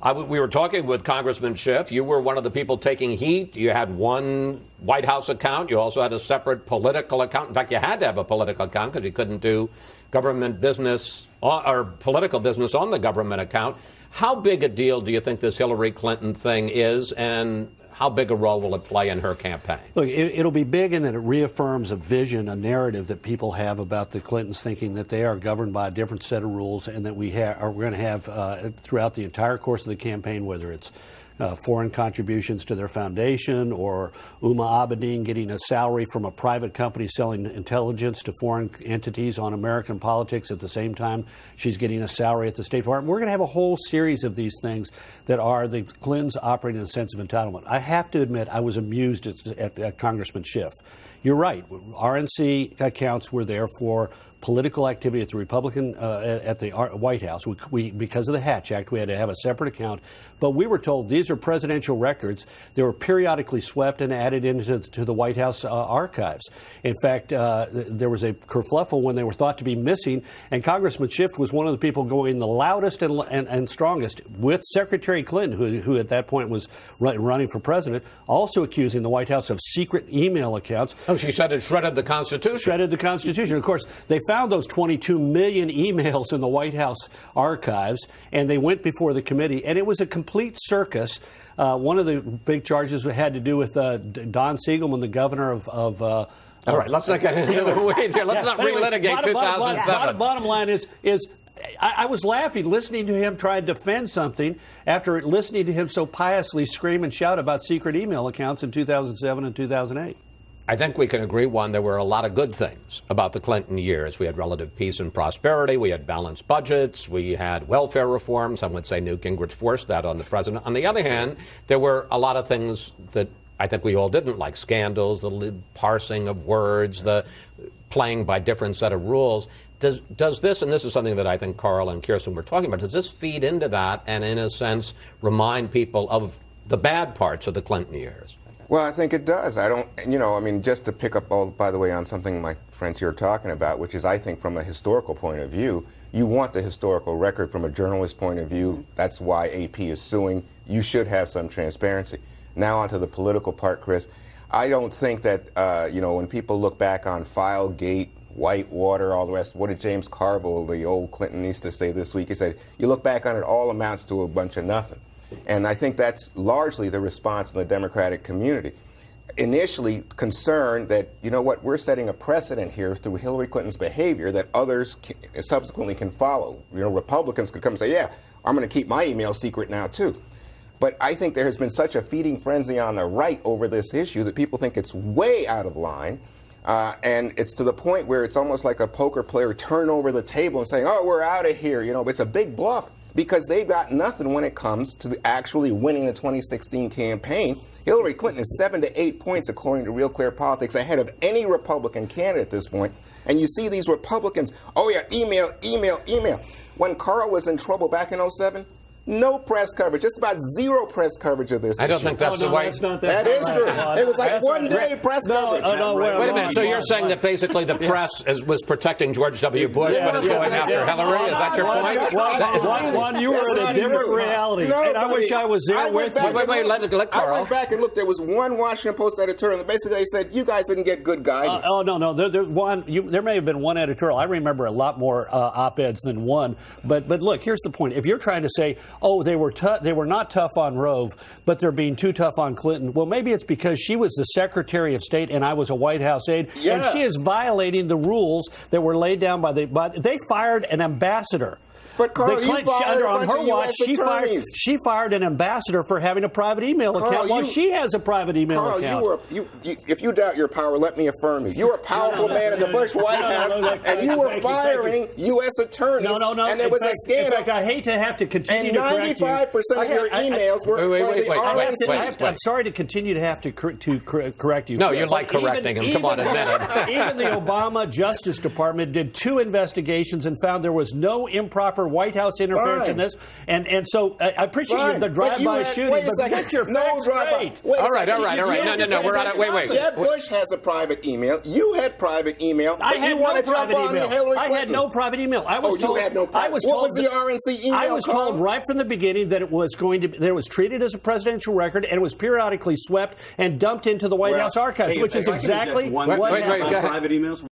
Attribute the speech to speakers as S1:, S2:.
S1: We were talking with Congressman Schiff. You were one of the people taking heat. You had one White House account. You also had a separate political account. In fact, you had to have a political account because you couldn't do government business or political business on the government account. How big a deal do you think this Hillary Clinton thing is, and how big a role will it play in her campaign?
S2: Look, it'll be big in that it reaffirms a vision, a narrative that people have about the Clintons, thinking that they are governed by a different set of rules, and that we're going to have throughout the entire course of the campaign, whether it's foreign contributions to their foundation, or Huma Abedin getting a salary from a private company selling intelligence to foreign entities on American politics at the same time she's getting a salary at the State Department. We're going to have a whole series of these things that are the Clintons operating in a sense of entitlement. I have to admit, I was amused at Congressman Schiff. You're right. RNC accounts were there for political activity at the Republican at the White House. We because of the Hatch Act, we had to have a separate account. But we were told these are presidential records. They were periodically swept and added into the White House archives. In fact, there was a kerfluffle when they were thought to be missing, and Congressman Schiff was one of the people going the loudest and strongest with Secretary Clinton, who at that point was running for president, also accusing the White House of secret email accounts.
S1: Oh, she said it shredded the Constitution.
S2: Shredded the Constitution. Of course, they found those 22 million emails in the White House archives, and they went before the committee, and it was a complete circus. One of the big charges had to do with Don Siegelman, the governor of
S1: all right, let's not get into the weeds here. Let's not relitigate 2007.
S2: Bottom line is I was laughing listening to him try to defend something after listening to him so piously scream and shout about secret email accounts in 2007 and 2008.
S1: I think we can agree, Juan, there were a lot of good things about the Clinton years. We had relative peace and prosperity. We had balanced budgets. We had welfare reform. Some would say Newt Gingrich forced that on the president. On the other hand, there were a lot of things that I think we all didn't like. Scandals, the parsing of words, the playing by different set of rules. Does this, and this is something that I think Karl and Kirsten were talking about, does this feed into that and, in a sense, remind people of the bad parts of the Clinton years?
S3: Well, I think it does. I don't, just to pick up, by the way, on something my friends here are talking about, which is, I think, from a historical point of view, you want the historical record from a journalist point of view. That's why AP is suing. You should have some transparency. Now onto the political part, Chris. I don't think that, when people look back on Filegate, Whitewater, all the rest, what did James Carville, the old Clinton, used to say this week? He said, you look back on it, all amounts to a bunch of nothing. And I think that's largely the response in the Democratic community. Initially concerned that, we're setting a precedent here through Hillary Clinton's behavior that others subsequently can follow. Republicans could come and say, yeah, I'm going to keep my email secret now, too. But I think there has been such a feeding frenzy on the right over this issue that people think it's way out of line. And it's to the point where it's almost like a poker player turning over the table and saying, oh, we're out of here. It's a big bluff. Because they've got nothing when it comes to actually winning the 2016 campaign. Hillary Clinton is 7 to 8 points, according to Real Clear Politics, ahead of any Republican candidate at this point. And you see these Republicans, oh yeah, email. When Karl was in trouble back in 2007, no press coverage, just about zero press coverage of this
S1: I don't
S3: issue.
S1: think that's the way.
S3: That is true. It was like one day press coverage.
S1: Wait a minute. So you're saying that basically the press was protecting George W. Bush when it's going after Hillary? Is that your point?
S2: Juan, you were in a different reality. And I wish I was there with you.
S1: Wait, let Karl.
S3: I went back and looked. There was one Washington Post editorial that basically said, you guys didn't get good guidance.
S2: No. There may have been one editorial. I remember a lot more op-eds than one. But look, here's the point. If you're trying to say, oh, they were not tough on Rove, but they're being too tough on Clinton. Well, maybe it's because she was the Secretary of State and I was a White House aide, and she is violating the rules that were laid down by they fired an ambassador.
S3: But Karl, you fired on her watch.
S2: She fired an ambassador for having a private email account while she has a private email account.
S3: If you doubt your power, let me affirm you. You were a powerful man in the Bush White House, and you were firing U.S. attorneys. And there was a scandal.
S2: In fact, I hate to have to continue to correct you.
S3: And 95% of your emails were
S1: Wait.
S2: I'm sorry to continue to have to correct you.
S1: No, you like correcting him. Come on, admit it.
S2: Even the Obama Justice Department did 2 investigations and found there was no improper for White House interference in this. And so I appreciate the drive-by shooting, but get your facts straight.
S1: All right. No. We're out of. Wait.
S3: Jeb Bush has a private email. You had private email.
S2: I had no private email. I had no private email. I was told.
S3: You had no private. What was the RNC email?
S2: I was told right from the beginning that it was going to. That it was treated as a presidential record and was periodically swept and dumped into the White House archives, which is exactly what happened.
S4: Private emails.